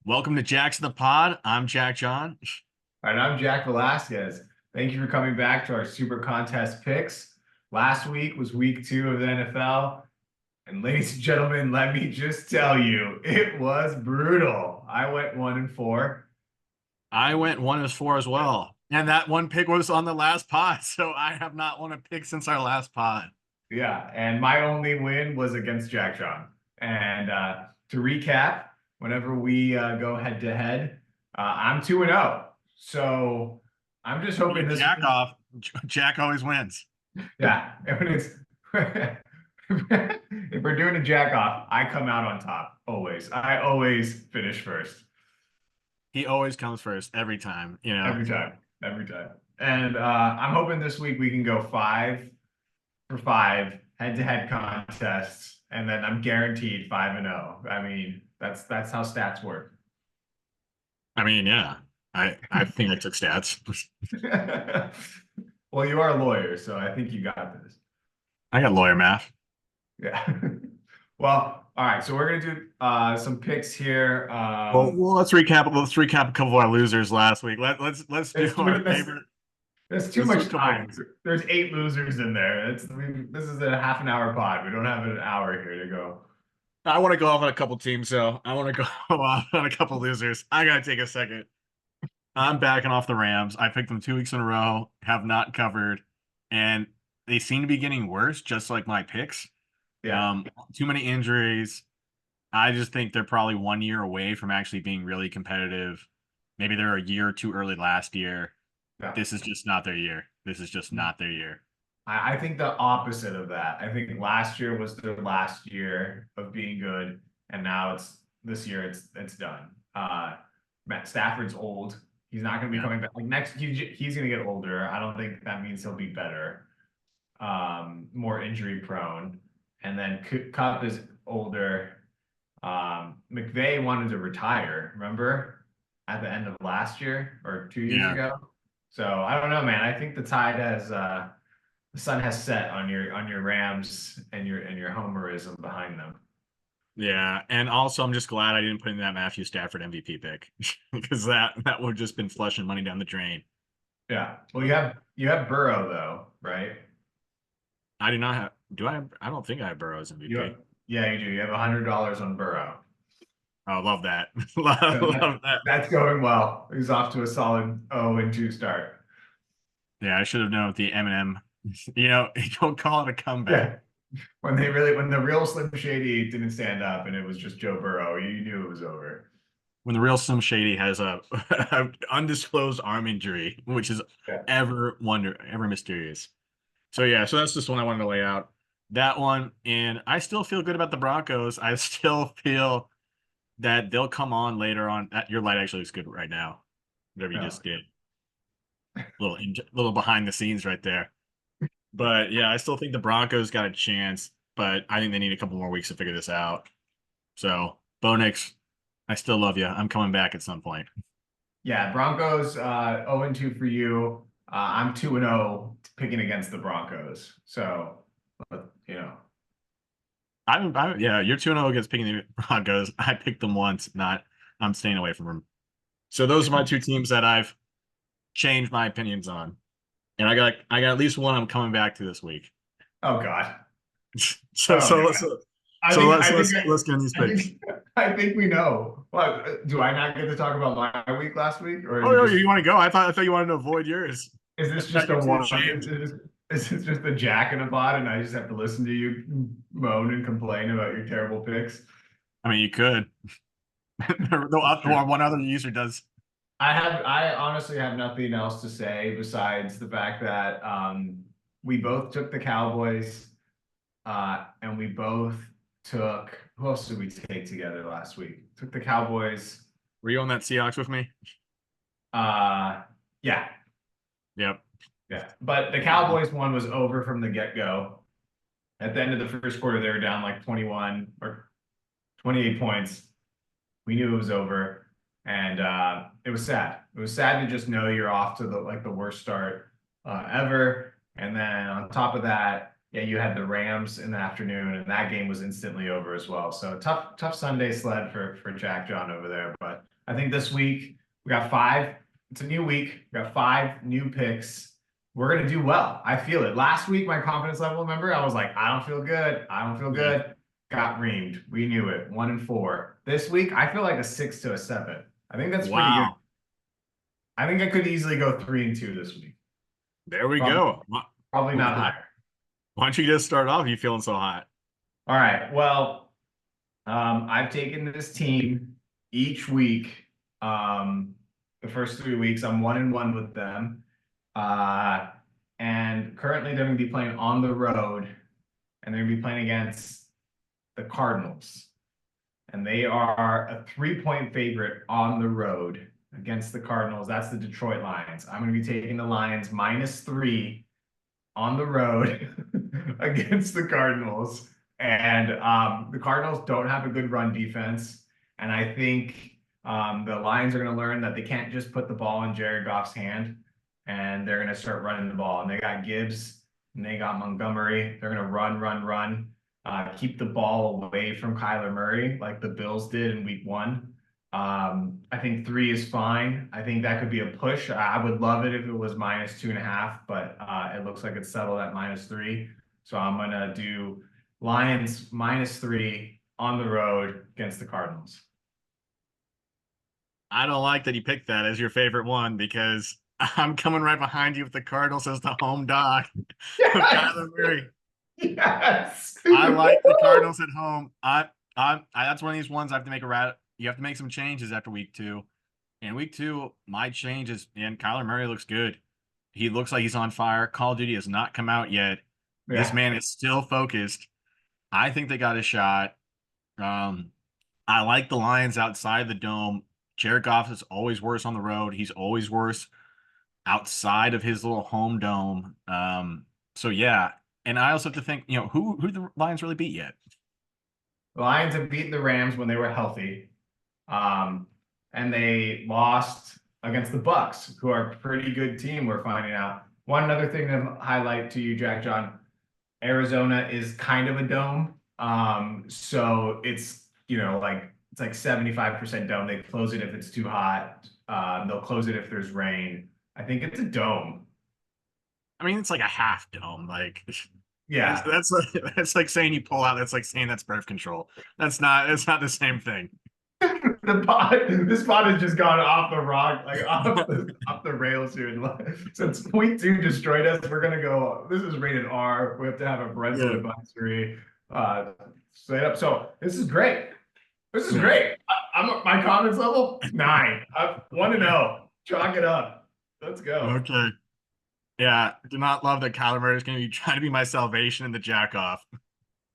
Welcome to Jack's the Pod. I'm Jack John. All right, I'm Jack Velasquez. Thank you for coming back to our Super Contest picks. Last week was week 2 of the NFL. And ladies and gentlemen, let me just tell you, it was brutal. I went 1-4. I went 1-4 as well. And that one pick was on the last pod. So I have not won a pick since our last pod. Yeah, and my only win was against Jack John. And to recap, whenever we go head to head, I'm 2-0. So I'm just You hoping this Jack week, off. Jack always wins. yeah, and when it's if we're doing a jack off, I come out on top always. I always finish first He always comes first every time. every time, every time. And I'm hoping this week we can go 5 for 5 head-to-head contests, and then I'm guaranteed 5-0. I mean, that's how stats work. I mean, yeah. I think I took stats. Well, you are a lawyer, so I think you got this. I got lawyer math. Yeah. Well, all right. So we're gonna do some picks here. Well, let's recap. Let's recap a couple of our losers last week. Let's do There's too, our there's, favorite. there's too Let's do a much couple time. ones. There's 8 losers in there. This is a half an hour pod. We don't have an hour here to go. I want to go off on a couple teams, so I want to go off on a couple losers. I gotta take a second. I'm backing off the Rams. I picked them 2 weeks in a row, have not covered, and they seem to be getting worse, just like my picks. Yeah. Too many injuries. I just think they're probably 1 year away from actually being really competitive. Maybe they're a year or two early last year. Yeah. This is just not their year. This is just not their year. I think the opposite of that. I think last year was their last year of being good, and now it's this year it's done. Matt Stafford's old. He's not going to be Yeah. coming back. Like next, he's going to get older. I don't think that means he'll be better. More injury prone, and then Cup is older. McVay wanted to retire. Remember at the end of last year or 2 years Yeah. ago. So I don't know, man. I think the tide has the sun has set on your Rams and your homerism behind them. Yeah. And also I'm just glad I didn't put in that Matthew Stafford MVP pick because that would have just been flushing money down the drain. Yeah. Well, you have Burrow though, right? I do not have. Do I? I don't think I have Burrow as You MVP. have, yeah, you do. You have $100 on Burrow. Oh, love that. So love that. that's going well. He's off to a solid 0-2 start. Yeah, I should have known with the Eminem. You don't call it a comeback. Yeah. When the real Slim Shady didn't stand up and it was just Joe Burrow, you knew it was over. When the real Slim Shady has a undisclosed arm injury, which is Yeah. ever mysterious. So yeah, so that's just one I wanted to lay out. That one, and I still feel good about the Broncos. I still feel that they'll come on later on. Your light actually looks good right now. Whatever you No. just did, little behind the scenes right there. But yeah, I still think the Broncos got a chance, but I think they need a couple more weeks to figure this out. So, Bo Nix, I still love you. I'm coming back at some point. Yeah, Broncos 0-2 for you. I'm 2-0 picking against the Broncos. So, you know, Yeah, you're 2-0 against picking the Broncos. I picked them once, I'm staying away from them. So those are my two teams that I've changed my opinions on. And I got at least one I'm coming back to this week. oh God. So Oh so man. let's I so think let's I think let's let's get in these I picks. think I think we know. What do I not get to talk about my week last week, or Oh no, you want to go? I thought you wanted to avoid yours. is this That just a you're too one? ashamed. Is this just a Jack in a bot, and I just have to listen to you moan and complain about your terrible picks? I mean, you could. Sure. One other user does. I honestly have nothing else to say besides the fact that we both took the Cowboys, and we both took, who else did we take together last week? Took the Cowboys. Were you on that Seahawks with me? Yeah, Yep. yeah. But the Cowboys one was over from the get-go. At the end of the first quarter, they were down like 21 or 28 points. We knew it was over, and it was sad. It was sad to just know you're off to the worst start ever. And then on top of that, yeah, you had the Rams in the afternoon, and that game was instantly over as well. So tough Sunday sled for Jack John over there. But I think this week we got 5. It's a new week. We got 5 new picks. We're gonna do well. I feel it. Last week, my confidence level, remember, I was like, I don't feel good. I don't feel good. Got reamed. We knew it. 1-4. This week, I feel like a 6 to a 7. I think that's pretty good. Wow. I think I could easily go 3-2 this week. There we Probably, go. probably not higher. Why don't you just start off? You feeling so hot? All right. Well, I've taken this team each week. The first 3 weeks, I'm 1-1 with them. And currently they're going to be playing on the road, and they're going to be playing against the Cardinals. And they are a 3-point favorite on the road against the Cardinals. That's the Detroit Lions. I'm going to be taking the Lions -3 on the road against the Cardinals. And the Cardinals don't have a good run defense. And I think the Lions are going to learn that they can't just put the ball in Jared Goff's hand, and they're going to start running the ball. And they got Gibbs and they got Montgomery. They're going to run, keep the ball away from Kyler Murray like the Bills did in week 1. I think 3 is fine. I think that could be a push. I would love it if it was -2.5, but it looks like it's settled at -3. So I'm going to do Lions -3 on the road against the Cardinals. I don't like that you picked that as your favorite one because I'm coming right behind you with the Cardinals as the home dog. Yes! Kyler Murray. Yes. I like the Cardinals at home. That's one of these ones I have to make you have to make some changes after week 2. In week 2, my change is, and Kyler Murray looks good. He looks like he's on fire. Call of Duty has not come out yet. Yeah. This man is still focused. I think they got a shot. I like the Lions outside the dome. Jared Goff is always worse on the road. He's always worse outside of his little home dome. So yeah. And I also have to think, who the Lions really beat yet? The Lions have beaten the Rams when they were healthy. And they lost against the Bucks, who are a pretty good team, we're finding out. One other thing to highlight to you, Jack John, Arizona is kind of a dome. So it's, it's like 75% dome. They close it if it's too hot. They'll close it if there's rain. I think it's a dome. I mean, it's like a half dome. Like, yeah, that's like saying you pull out. That's like saying that's birth control. It's not the same thing. This pod has just gone off the rock, like off the rails here. Since point 2 destroyed us, we're gonna go. This is rated R. We have to have a parental advisory straight up. So this is great. This is great. I'm my confidence level 9. I'm 1-0. Chalk it up. Let's go. Okay. Yeah, do not love that Kyler Murray is going to be trying to be my salvation in the jack off.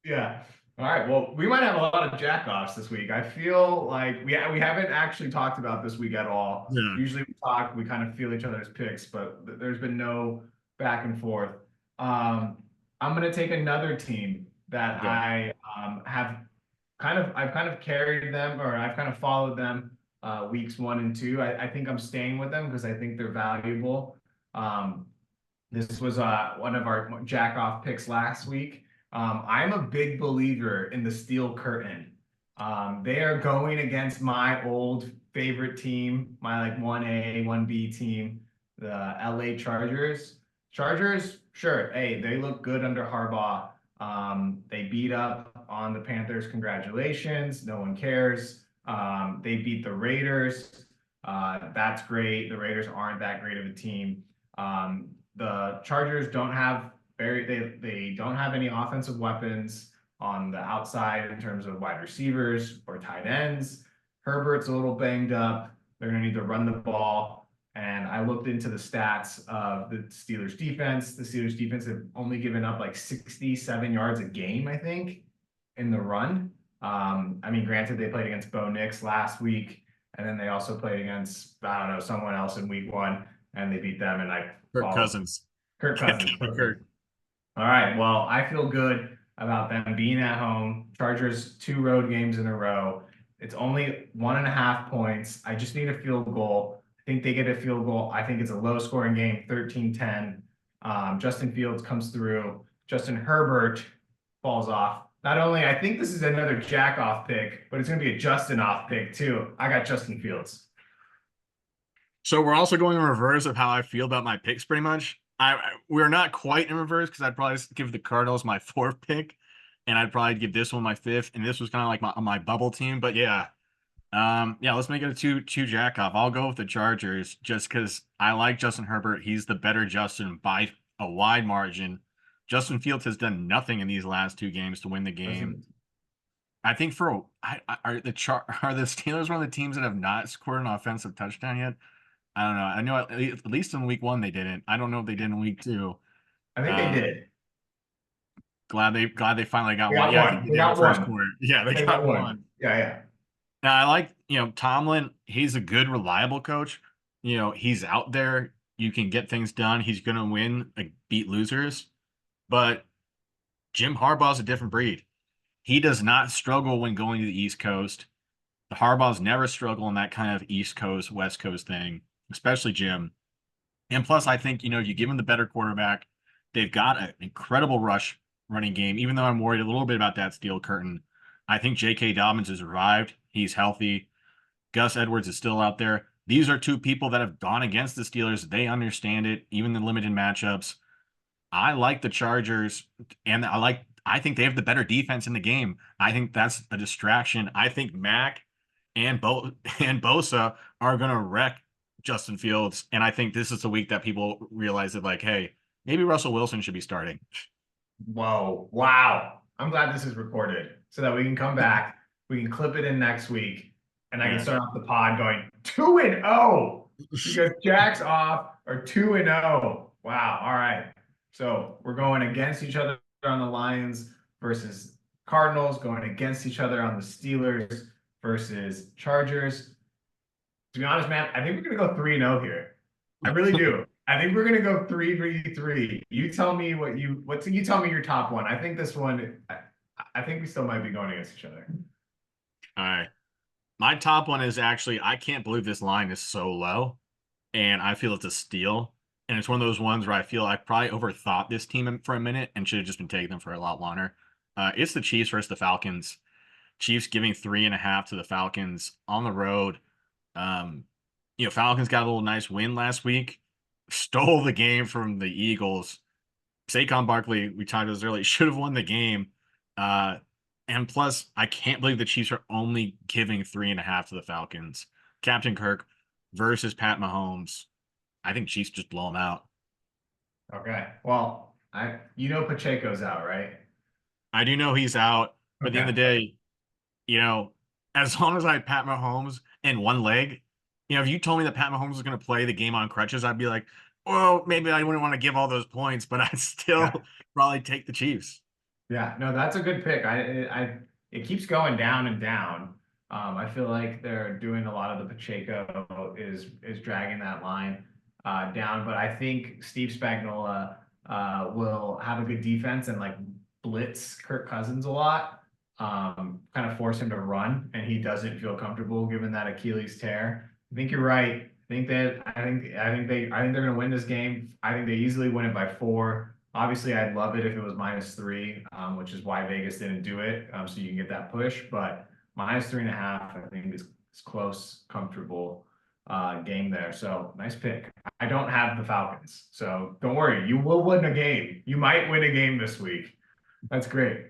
Yeah. All right. Well, we might have a lot of jack-offs this week. I feel like we haven't actually talked about this week at all. Yeah. Usually we talk, we kind of feel each other's picks, but there's been no back and forth. I'm going to take another team that I have I've kind of carried them, or I've kind of followed them weeks 1 and 2. I think I'm staying with them because I think they're valuable. This was one of our jack-off picks last week. I'm a big believer in the Steel Curtain. They are going against my old favorite team, my 1A, 1B team, the LA Chargers. Chargers, sure. Hey, they look good under Harbaugh. They beat up on the Panthers. Congratulations. No one cares. They beat the Raiders. That's great. The Raiders aren't that great of a team. The Chargers don't have they don't have any offensive weapons on the outside in terms of wide receivers or tight ends. Herbert's a little banged up. They're going to need to run the ball. And I looked into the stats of the Steelers defense. The Steelers defense have only given up like 67 yards a game, I think, in the run. I mean, granted, they played against Bo Nix last week, and then they also played against, I don't know, someone else in week 1, and they beat them. And Kirk Cousins. Kirk. All right. Well, I feel good about them being at home. Chargers 2 road games in a row. It's only 1.5 points. I just need a field goal. I think they get a field goal. I think it's a low scoring game, 13-10. Justin Fields comes through. Justin Herbert falls off. Not only, I think this is another jack off pick, but it's going to be a Justin off pick too. I got Justin Fields. So we're also going in reverse of how I feel about my picks, pretty much. We're not quite in reverse because I'd probably give the Cardinals my fourth pick, and I'd probably give this one my fifth, and this was kind of like my bubble team. But yeah, yeah, let's make it a two jack off. I'll go with the Chargers just because I like Justin Herbert. He's the better Justin by a wide margin. Justin Fields has done nothing in these last two games to win the game. I think are are the Steelers one of the teams that have not scored an offensive touchdown yet? I don't know. I know at least in week one they didn't. I don't know if they did in week two. I think they Uh, did. glad they finally got They one. got Yeah, I think one. they They did in the got first one. quarter. Yeah, they They got got one. one. Yeah, yeah. And I like, Tomlin, he's a good, reliable coach. He's out there. You can get things done. He's going to win, like, beat losers. But Jim Harbaugh's a different breed. He does not struggle when going to the East Coast. The Harbaughs never struggle in that kind of East Coast, West Coast thing, especially Jim. And plus, I think, you give him the better quarterback. They've got an incredible rush running game, even though I'm worried a little bit about that steel curtain. I think J.K. Dobbins has arrived. He's healthy. Gus Edwards is still out there. These are two people that have gone against the Steelers. They understand it, even the limited matchups. I like the Chargers, and I think they have the better defense in the game. I think that's a distraction. I think Mac and Bosa are gonna wreck Justin Fields. And I think this is the week that people realize that, like, hey, maybe Russell Wilson should be starting. Whoa. Wow. I'm glad this is recorded so that we can come back. We can clip it in next week. And I can Yeah. start off the pod going 2-0 because Jack's off or 2-0. Wow. All right. So we're going against each other on the Lions versus Cardinals, going against each other on the Steelers versus Chargers. To be honest, man, I think we're gonna go 3-0 here. I really do. I think we're gonna go 3-3-3. You tell me you tell me your top one. I think this one I think we still might be going against each other. All right. My top one is actually, I can't believe this line is so low, and I feel it's a steal. And it's one of those ones where I feel I probably overthought this team for a minute and should have just been taking them for a lot longer. It's the Chiefs versus the Falcons. Chiefs giving 3.5 to the Falcons on the road. Falcons got a little nice win last week, stole the game from the Eagles. Saquon Barkley, we talked about this earlier, should have won the game. And plus, I can't believe the Chiefs are only giving 3.5 to the Falcons. Captain Kirk versus Pat Mahomes. I think Chiefs just blow them out. Okay. Well, Pacheco's out, right? I do know he's out, but at the end of Okay. the day, as long as I had Pat Mahomes and one leg, if you told me that Pat Mahomes was going to play the game on crutches, I'd be like, well, maybe I wouldn't want to give all those points, but I'd still Yeah. probably take the Chiefs. Yeah, no, that's a good pick. It keeps going down and down. I feel like they're doing a lot of the Pacheco is dragging that line down, but I think Steve Spagnuolo will have a good defense and like blitz Kirk Cousins a lot, kind of force him to run, and he doesn't feel comfortable given that Achilles tear. I think you're right. I think they're going to win this game. I think they easily win it by 4. Obviously, I'd love it if it was -3, which is why Vegas didn't do it, so you can get that push. But -3.5, I think is close, comfortable game there. So nice pick. I don't have the Falcons, so don't worry. You will win a game. You might win a game this week. That's great.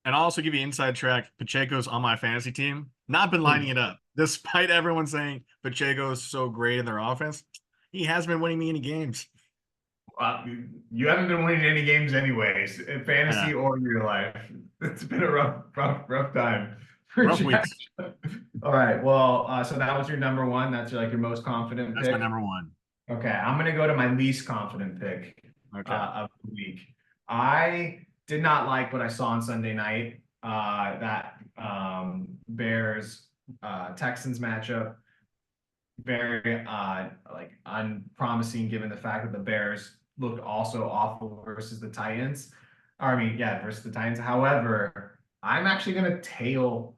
And I'll also give you inside track. Pacheco's on my fantasy team. Not been lining it up. Despite everyone saying Pacheco is so great in their offense, he has been winning me any games. You haven't been winning any games anyways, in fantasy Yeah. or in real life. It's been a rough time for Rough Jack. weeks. All right. Well, so that was your number one. That's your most confident That's my pick. number one. Okay, I'm gonna go to my least confident pick Okay. of the week. I did not like what I saw on Sunday night. That Bears Texans matchup, very like unpromising given the fact that the Bears looked also awful versus the Titans. I mean, yeah, versus the Titans. However, I'm actually gonna tail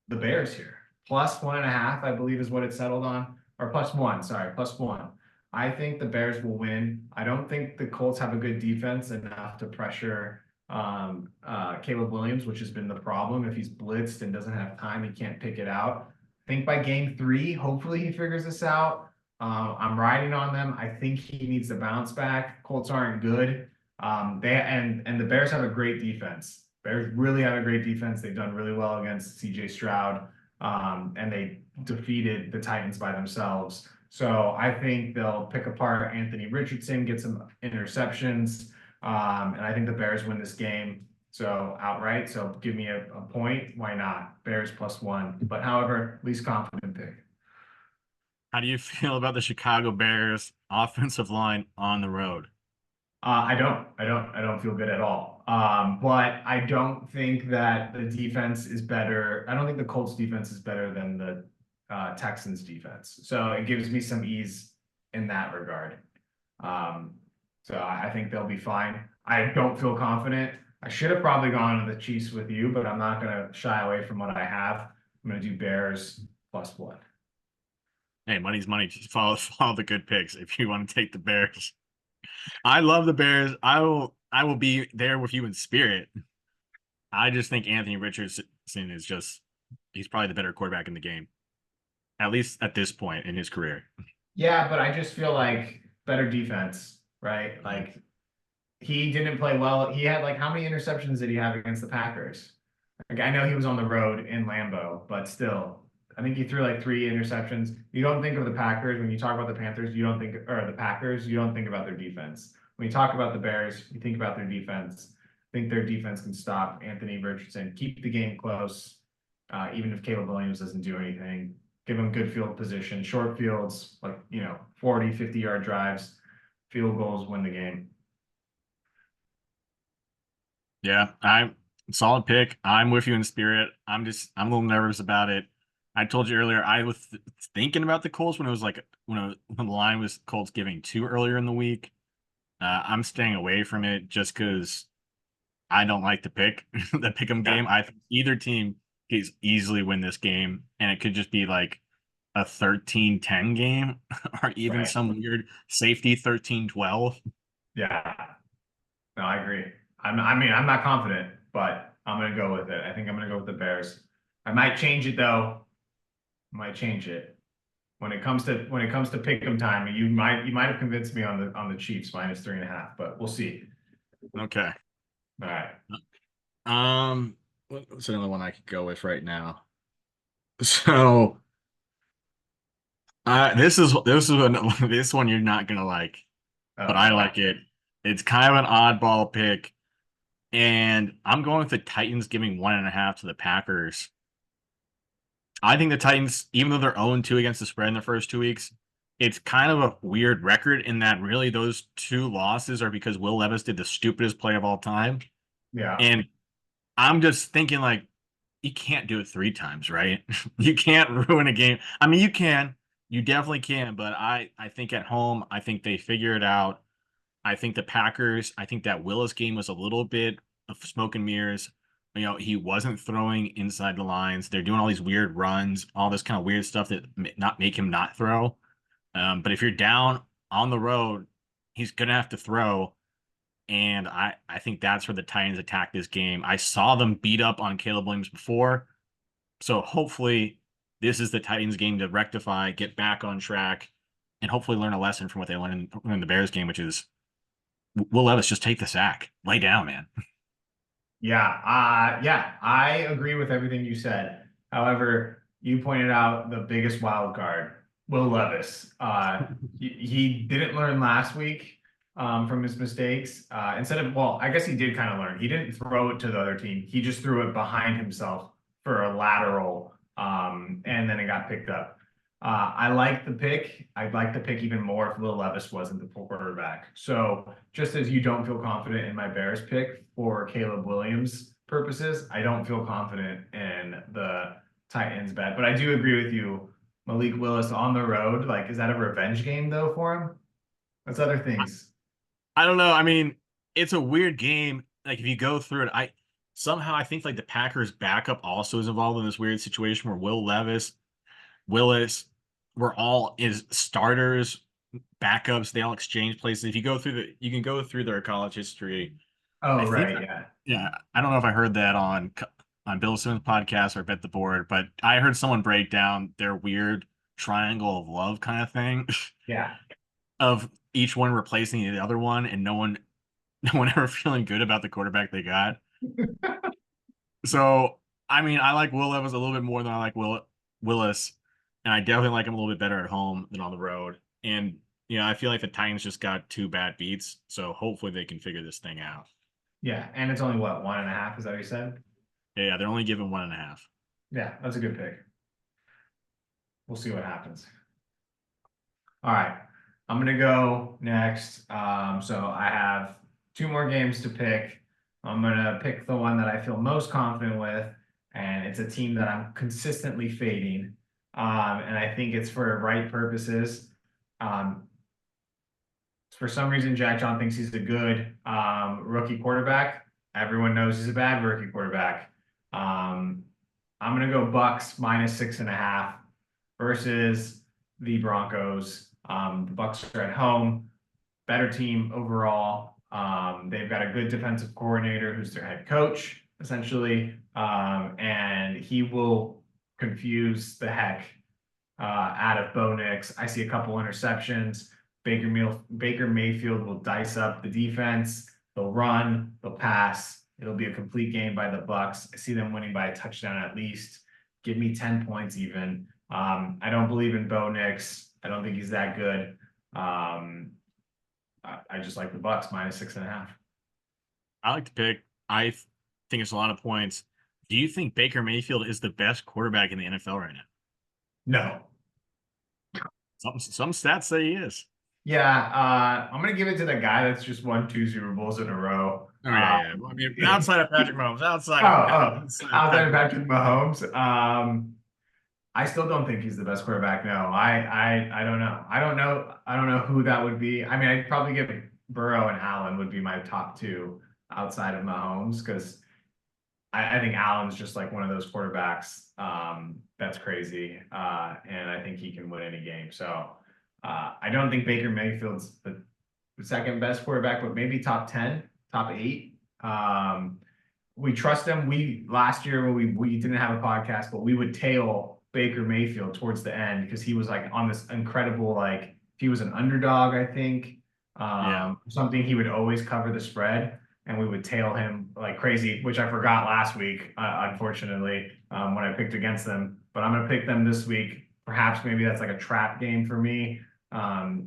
the Bears here. +1.5, I believe, is what it settled on. Or +1, sorry, +1. I think the Bears will win. I don't think the Colts have a good defense enough to pressure Caleb Williams, which has been the problem. If he's blitzed and doesn't have time, he can't pick it out. think by game 3, hopefully he figures this out. I'm riding on them. I think he needs to bounce back. Colts aren't good. And the Bears have a great defense. Bears really have a great defense. They've done really well against CJ Stroud. And they defeated the Titans by themselves. So I think they'll pick apart Anthony Richardson, get some interceptions. And I think the Bears win this game. So outright. So give me a point. Why not? Bears +1. But however, least confident pick. How do you feel about the Chicago Bears offensive line on the road? I don't feel good at all. But I don't think that the defense is better. I don't think the Colts defense is better than the Texans defense. So it gives me some ease in that regard. So I think they'll be fine. I don't feel confident. I should have probably gone on the Chiefs with you, but I'm not going to shy away from what I have. I'm going to do Bears +1. Hey, money's money. Just follow the good picks if you want to take the Bears. I love the Bears. I will be there with you in spirit. I just think Anthony Richardson is he's probably the better quarterback in the game. At least at this point in his career. Yeah, but I just feel like better defense, right? Like he didn't play well. He had how many interceptions did he have against the Packers? Like I know he was on the road in Lambeau, but still, I think he threw 3 interceptions. You don't think of the Packers when you talk about the Panthers. You don't think, or the Packers. You don't think about their defense. When you talk about the Bears, you think about their defense. I think their defense can stop Anthony Richardson, keep the game close, even if Caleb Williams doesn't do anything. Give him good field position, short fields, 40, 50-yard drives, field goals win the game. Yeah, I'm solid pick. I'm with you in spirit. I'm a little nervous about it. I told you earlier I was thinking about the Colts when it was when the line was Colts giving 2 earlier in the week. I'm staying away from it just because I don't like the pick'em game. I think either team can easily win this game, and it could just be a 13-10 game or even some weird safety 13-12. Yeah, no, I agree. I'm not confident, but I'm gonna go with it. I think I'm gonna go with the Bears. I might change it though. Might change it when it comes to pick'em time. You might have convinced me on the Chiefs -3.5, but we'll see. Okay. All right. What's another one I could go with right now? So, this one you're not gonna like, but I like it. It's kind of an oddball pick, and I'm going with the Titans giving 1.5 to the Packers. I think the Titans, even though they're 0-2 against the spread in the first 2 weeks, it's kind of a weird record in that really those 2 losses are because Will Levis did the stupidest play of all time. Yeah. And I'm just thinking you can't do it 3 times, right? You can't ruin a game. I mean, you can. You definitely can, but I think at home, I think they figure it out. I think the Packers, I think that Willis game was a little bit of smoke and mirrors. He wasn't throwing inside the lines. They're doing all these weird runs, all this kind of weird stuff that not make him not throw. But if you're down on the road, he's going to have to throw. And I think that's where the Titans attack this game. I saw them beat up on Caleb Williams before. So hopefully this is the Titans game to rectify, get back on track, and hopefully learn a lesson from what they learned in the Bears game, which is Will Levis, just take the sack. Lay down, man. Yeah, I agree with everything you said. However, you pointed out the biggest wild card, Will Levis. He didn't learn last week from his mistakes. I guess he did kind of learn. He didn't throw it to the other team. He just threw it behind himself for a lateral, and then it got picked up. I like the pick. I'd like the pick even more if Will Levis wasn't the quarterback. So just as you don't feel confident in my Bears pick for Caleb Williams purposes, I don't feel confident in the Titans bet. But I do agree with you. Malik Willis on the road, is that a revenge game though for him? That's other things. I don't know. I mean, it's a weird game. If you go through it, I think the Packers backup also is involved in this weird situation where Willis were all is starters, backups. They all exchange places. If you go through you can go through their college history. Oh, right. Yeah. Yeah. I don't know if I heard that on on Bill Simmons' podcast or Bet the Board, but I heard someone break down their weird triangle of love kind of thing Yeah. of each one replacing the other one, and no one ever feeling good about the quarterback they got. So, I mean, I like Will Levis a little bit more than I like Willis, and I definitely like him a little bit better at home than on the road. And I feel like the Titans just got two bad beats, so hopefully they can figure this thing out. Yeah. And it's only what, 1.5? Is that what you said? Yeah, they're only given 1.5. Yeah, that's a good pick. We'll see what happens. All right. I'm gonna go next. So I have two more games to pick. I'm gonna pick the one that I feel most confident with, and it's a team that I'm consistently fading. And I think it's for right purposes. Um, for some reason, Jack John thinks he's a good rookie quarterback. Everyone knows he's a bad rookie quarterback. I'm gonna go Bucks -6.5 versus the Broncos. The Bucks are at home, better team overall. They've got a good defensive coordinator who's their head coach, essentially, and he will confuse the heck out of Bo Nix. I see a couple interceptions. Baker Mayfield will dice up the defense. They'll run, they'll pass. It'll be a complete game by the Bucks. I see them winning by a touchdown at least. Give me 10 points even. I don't believe in Bo Nix. I don't think he's that good. I just like the Bucks -6.5. I like to pick. Think it's a lot of points. Do you think Baker Mayfield is the best quarterback in the NFL right now? No. Some stats say he is. Yeah, I'm gonna give it to the guy that's just won 2 Super Bowls in a row. Oh yeah. Well, I mean, outside of Patrick Mahomes, outside Outside of Patrick Mahomes. I still don't think he's the best quarterback. No, I don't know. I don't know who that would be. I mean, I'd probably give Burrow and Allen would be my top two outside of Mahomes because I think Allen's just like one of those quarterbacks that's crazy, and I think he can win any game. So I don't think Baker Mayfield's the second best quarterback, but maybe top 10, top 8. We trust him. We last year when we didn't have a podcast, but we would tail Baker Mayfield towards the end because he was like on this incredible, like he was an underdog, I think. Something he would always cover the spread, and we would tail him like crazy, which I forgot last week, unfortunately, when I picked against them. But I'm gonna pick them this week. Perhaps maybe that's like a trap game for me,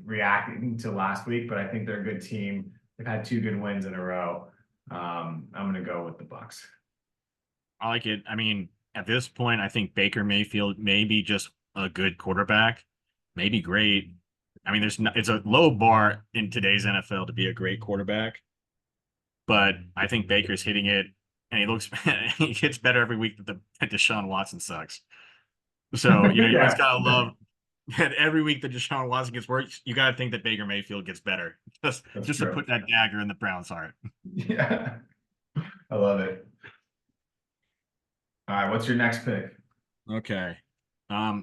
reacting to last week, but I think they're a good team. They've had 2 good wins in a row. I'm gonna go with the Bucks. I like it. I mean, at this point, I think Baker Mayfield may be just a good quarterback, maybe great. I mean, it's a low bar in today's NFL to be a great quarterback, but I think Baker's hitting it, and he gets better every week that Deshaun Watson sucks. So you Yeah. just gotta love that every week that Deshaun Watson gets worse. You gotta think that Baker Mayfield gets better, just to put that dagger in the Browns' heart. Yeah, I love it. All right, what's your next pick? Okay.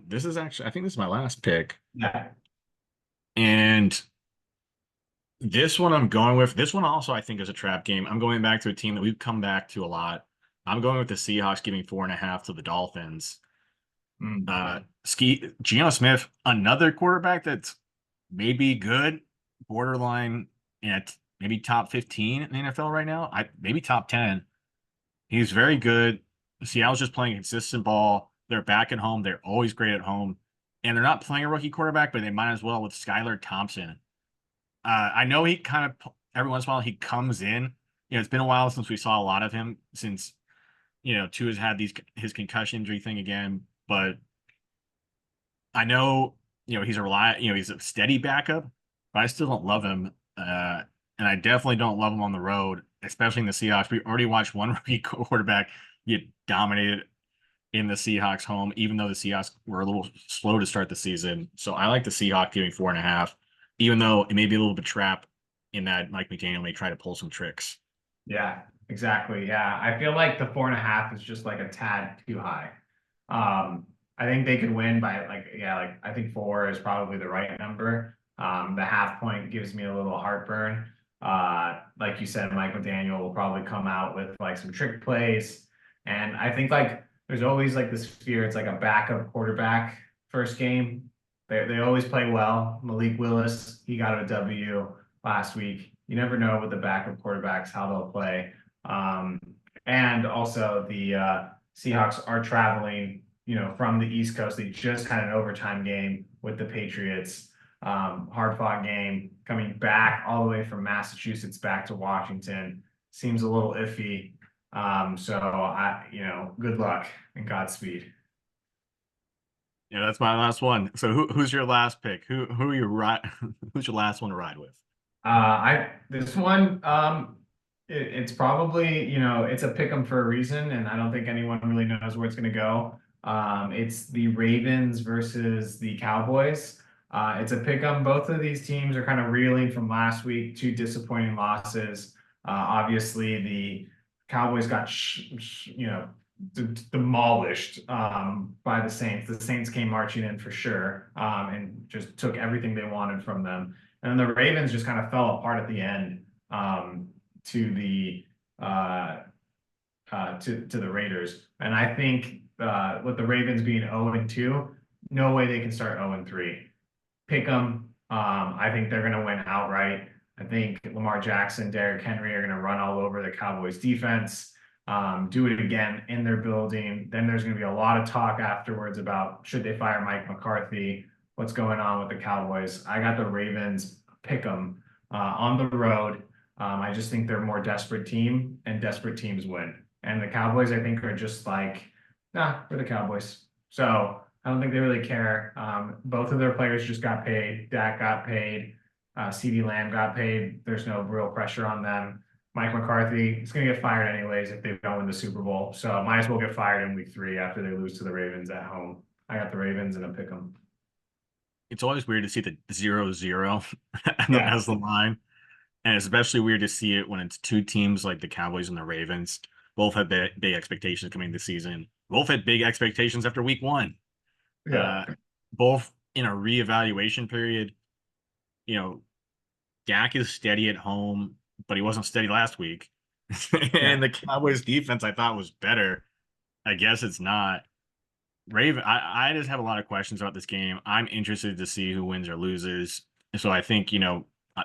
This is actually, I think this is my last pick. Yeah. And this one I'm going with. This one also I think is a trap game. I'm going back to a team that we've come back to a lot. I'm going with the Seahawks giving 4.5 to the Dolphins. Geno Smith, another quarterback that's maybe good, borderline at maybe top 15 in the NFL right now. Maybe top 10. He's very good. Seattle's just playing consistent ball. They're back at home. They're always great at home. And they're not playing a rookie quarterback, but they might as well with Skylar Thompson. I know he kind of every once in a while he comes in. It's been a while since we saw a lot of him since Tua's had his concussion injury thing again. But I know he's he's a steady backup, but I still don't love him. And I definitely don't love him on the road, especially in the Seahawks. We already watched one rookie quarterback get dominated in the Seahawks home, even though the Seahawks were a little slow to start the season. So I like the Seahawks giving 4.5, even though it may be a little bit trap in that Mike McDaniel may try to pull some tricks. Yeah, exactly. Yeah, I feel like the 4.5 is just like a tad too high. I think they could win by I think 4 is probably the right number. The half point gives me a little heartburn. Like you said, Mike McDaniel will probably come out with like some trick plays. And I think like there's always like this fear. It's like a backup quarterback first game. They always play well. Malik Willis, he got a W last week. You never know with the backup quarterbacks how they'll play. Um, and also the Seahawks are traveling, from the East Coast. They just had an overtime game with the Patriots. Hard fought game coming back all the way from Massachusetts back to Washington seems a little iffy. So good luck and Godspeed. Yeah, that's my last one. So who's your last pick? Who are you who's your last one to ride with? I this one, it's probably, it's a pick 'em for a reason, and I don't think anyone really knows where it's going to go. It's the Ravens versus the Cowboys. It's a pick 'em. Both of these teams are kind of reeling from last week, two disappointing losses. Obviously, the Cowboys got demolished by the Saints. The Saints came marching in for sure, and just took everything they wanted from them. And then the Ravens just kind of fell apart at the end, to the to the Raiders. And I think with the Ravens being 0-2, no way they can start 0-3. Pick them. I think they're going to win outright. I think Lamar Jackson, Derrick Henry are going to run all over the Cowboys defense, do it again in their building. Then there's going to be a lot of talk afterwards about should they fire Mike McCarthy, what's going on with the Cowboys. I got the Ravens pick them on the road. I just think they're a more desperate team, and desperate teams win. And the Cowboys, I think, are just like, nah, we're the Cowboys. So I don't think they really care. Both of their players just got paid. Dak got paid. CeeDee Lamb got paid. There's no real pressure on them. Mike McCarthy is going to get fired anyways if they don't win the Super Bowl. So might as well get fired in week 3 after they lose to the Ravens at home. I got the Ravens and I pick them. It's always weird to see the 0-0 Yeah. as the line. And it's especially weird to see it when it's two teams like the Cowboys and the Ravens. Both had big expectations coming this season. Both had big expectations after week 1. Yeah. Both in a reevaluation period. Dak is steady at home, but he wasn't steady last week. Yeah. And the Cowboys defense I thought was better. I guess it's not. I just have a lot of questions about this game. I'm interested to see who wins or loses. So I think,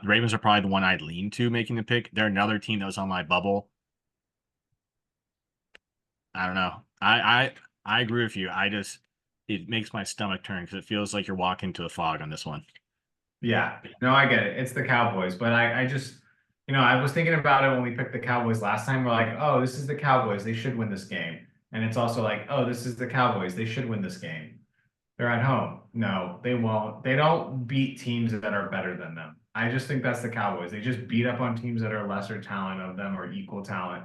Ravens are probably the one I'd lean to making the pick. They're another team that was on my bubble. I don't know. I agree with you. It makes my stomach turn because it feels like you're walking to the fog on this one. Yeah. No, I get it. It's the Cowboys, but I just, I was thinking about it when we picked the Cowboys last time. We're like, oh, this is the Cowboys. They should win this game. And it's also like, oh, this is the Cowboys. They should win this game. They're at home. No, they won't. They don't beat teams that are better than them. I just think that's the Cowboys. They just beat up on teams that are lesser talent of them or equal talent.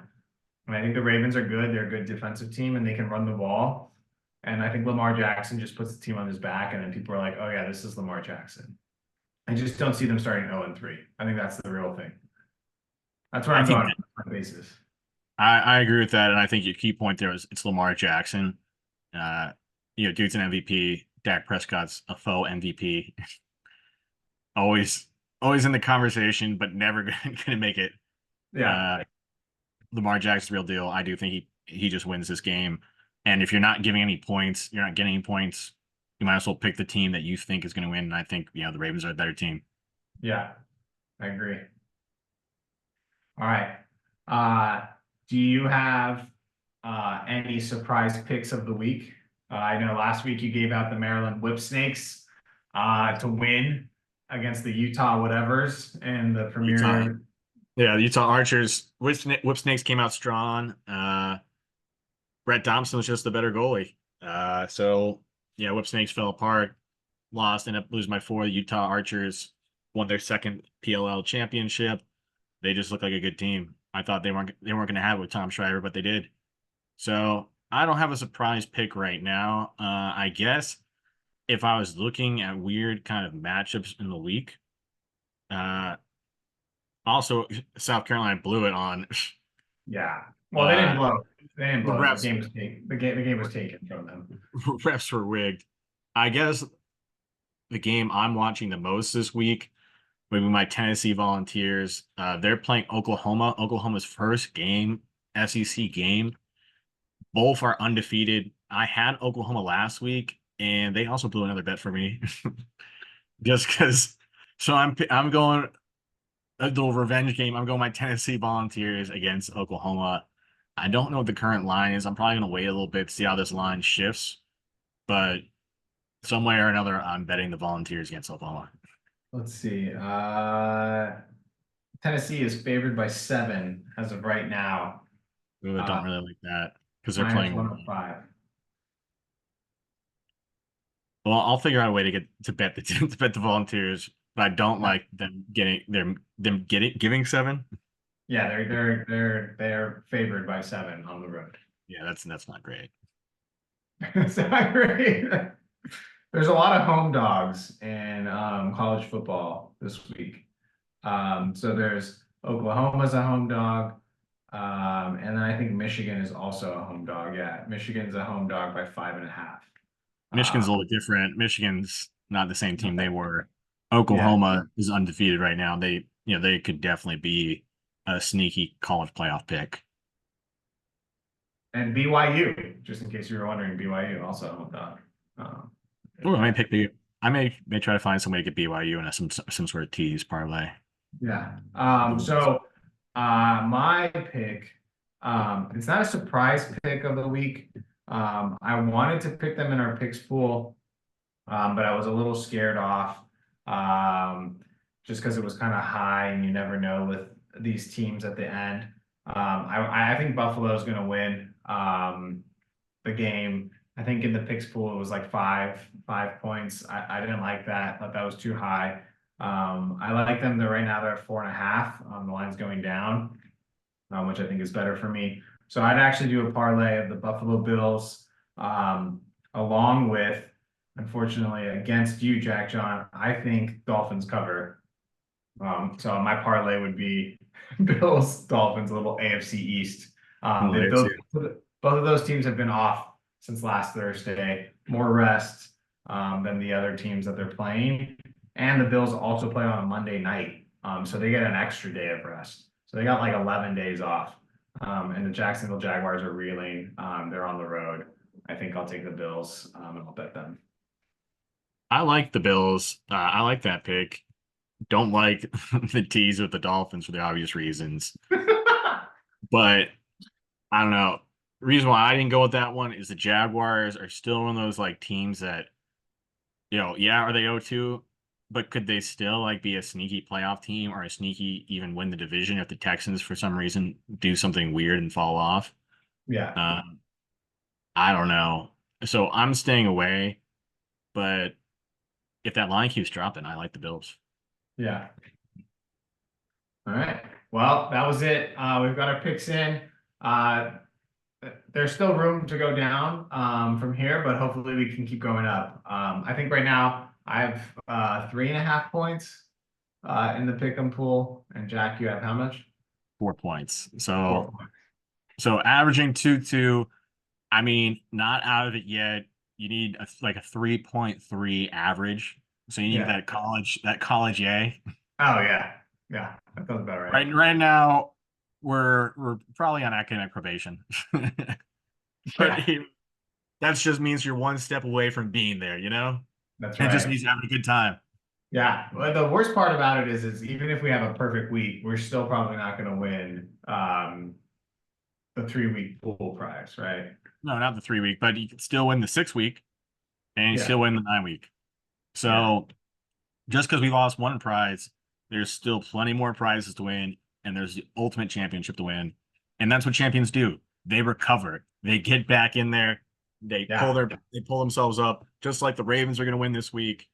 And I think the Ravens are good. They're a good defensive team and they can run the ball. And I think Lamar Jackson just puts the team on his back, and then people are like, oh yeah, this is Lamar Jackson. I just don't see them starting 0-3. I think that's the real thing. That's where I'm going on my basis. I agree with that, and I think your key point there is it's Lamar Jackson. Dude's an MVP. Dak Prescott's a faux MVP. always in the conversation, but never going to make it. Yeah. Lamar Jackson's real deal. I do think he just wins this game. And if you're not giving any points, you're not getting any points, you might as well pick the team that you think is going to win. And I think, the Ravens are a better team. Yeah, I agree. All right. Do you have any surprise picks of the week? I know last week you gave out the Maryland Whip Snakes to win against the Utah whatevers and the premier. The Utah Archers. Whip Snakes came out strong. Brett Thompson was just the better goalie. Whip Snakes fell apart, lost, ended up losing by 4. The Utah Archers won their second PLL championship. They just look like a good team. I thought they weren't going to have it with Tom Schreiber, but they did. So I don't have a surprise pick right now. I guess if I was looking at weird kind of matchups in the week, also South Carolina blew it on. Yeah. Well, they didn't blow. They didn't blow. Refs, the game was taken. The game was taken from them. Refs were rigged. I guess the game I'm watching the most this week, maybe my Tennessee Volunteers. They're playing Oklahoma. Oklahoma's first game, SEC game. Both are undefeated. I had Oklahoma last week, and they also blew another bet for me, just because. So I'm going a little revenge game. I'm going my Tennessee Volunteers against Oklahoma. I don't know what the current line is. I'm probably going to wait a little bit to see how this line shifts, but some way or another, I'm betting the Volunteers against Oklahoma. Let's see. Tennessee is favored by 7 as of right now. Ooh, I don't really like that because they're Minus playing. 105. Well, I'll figure out a way to get to bet the to bet the Volunteers, but I don't like them getting giving 7. Yeah, they're favored by 7 on the road. Yeah, that's not great. It's not great. There's a lot of home dogs in college football this week. So there's Oklahoma's a home dog. And then I think Michigan is also a home dog. Yeah, Michigan's a home dog by 5.5. Michigan's a little bit different. Michigan's not the same team they were. Yeah, Oklahoma is undefeated right now. They could definitely be a sneaky college playoff pick. and BYU, just in case you were wondering, BYU also a home dog. Ooh, I may try to find some way to get BYU in some sort of tease parlay. Yeah. My pick, it's not a surprise pick of the week. I wanted to pick them in our picks pool, but I was a little scared off, just because it was kind of high and you never know with these teams at the end. I think Buffalo is going to win the game. I think in the picks pool it was like 5 points. I didn't like that. Thought that was too high. I like them. Right now they're at 4.5. The line's going down, which I think is better for me. So I'd actually do a parlay of the Buffalo Bills, along with, unfortunately, against you, Jack John. I think Dolphins cover. So my parlay would be Bills, Dolphins, a little AFC East. Both of those teams have been off since last Thursday. More rest than the other teams that they're playing. And the Bills also play on a Monday night. So they get an extra day of rest. So they got like 11 days off. And the Jacksonville Jaguars are reeling. They're on the road. I think I'll take the Bills and I'll bet them. I like the Bills. I like that pick. Don't like the tease with the Dolphins for the obvious reasons. But I don't know. The reason why I didn't go with that one is the Jaguars are still one of those like teams that, yeah, are they 0-2? But could they still like be a sneaky playoff team or a sneaky even win the division if the Texans for some reason do something weird and fall off? Yeah. I don't know. So I'm staying away, but if that line keeps dropping, I like the Bills. Yeah. All right. Well, that was it. We've got our picks in. There's still room to go down from here, but hopefully we can keep going up. I think right now I have 3.5 points in the pick'em pool, and Jack, you have how much? 4 points. 4 points. So averaging 2-2. I mean, not out of it yet. You need like a 3.3 average. So you need that college A. Oh yeah. Yeah. That sounds about right. Right now we're probably on academic probation. But that just means you're one step away from being there, That's right. It just means you're having a good time. Yeah. Well, the worst part about it is even if we have a perfect week, we're still probably not going to win the 3-week pool prize, right? No, not the 3-week, but you can still win the 6-week and you still win the 9-week. So just because we lost one prize, there's still plenty more prizes to win, and there's the ultimate championship to win. And that's what champions do. They recover. They get back in there. They pull themselves up, just like the Ravens are going to win this week.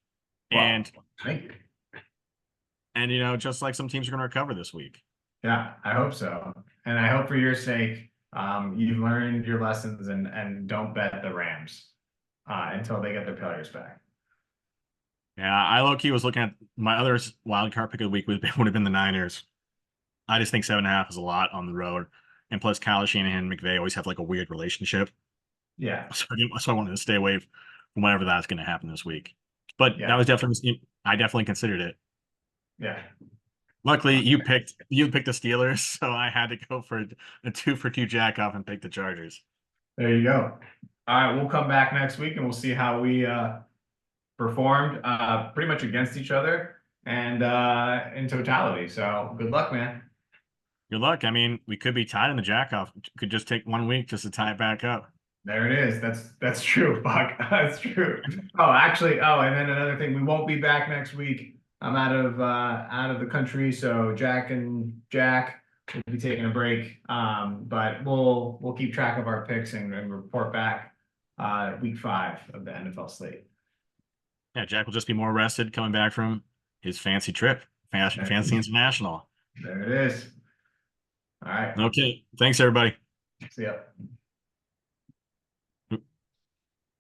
Well, thank you. And just like some teams are going to recover this week. Yeah, I hope so. And I hope for your sake, you've learned your lessons and don't bet the Rams until they get their players back. Yeah, I low-key was looking at my other wild card pick of the week would have been the Niners. I just think 7.5 is a lot on the road. And plus Kyle Shanahan and McVay always have like a weird relationship. Yeah. So I wanted to stay away from whatever that's going to happen this week. But that was I definitely considered it. Yeah. Luckily, you picked the Steelers, so I had to go for a 2-for-2 jack off and pick the Chargers. There you go. All right, we'll come back next week and we'll see how we performed pretty much against each other and in totality. So good luck, man. Good luck. I mean, we could be tied in the jack off. Could just take 1 week just to tie it back up. There it is. That's true, Buck. That's true. Oh, actually, and then another thing, we won't be back next week. I'm out of the country, so Jack and Jack will be taking a break. But we'll keep track of our picks and report back week 5 of the NFL slate. Yeah, Jack will just be more rested coming back from his fancy trip, fancy international. There it is. All right. Okay. Thanks, everybody. See ya.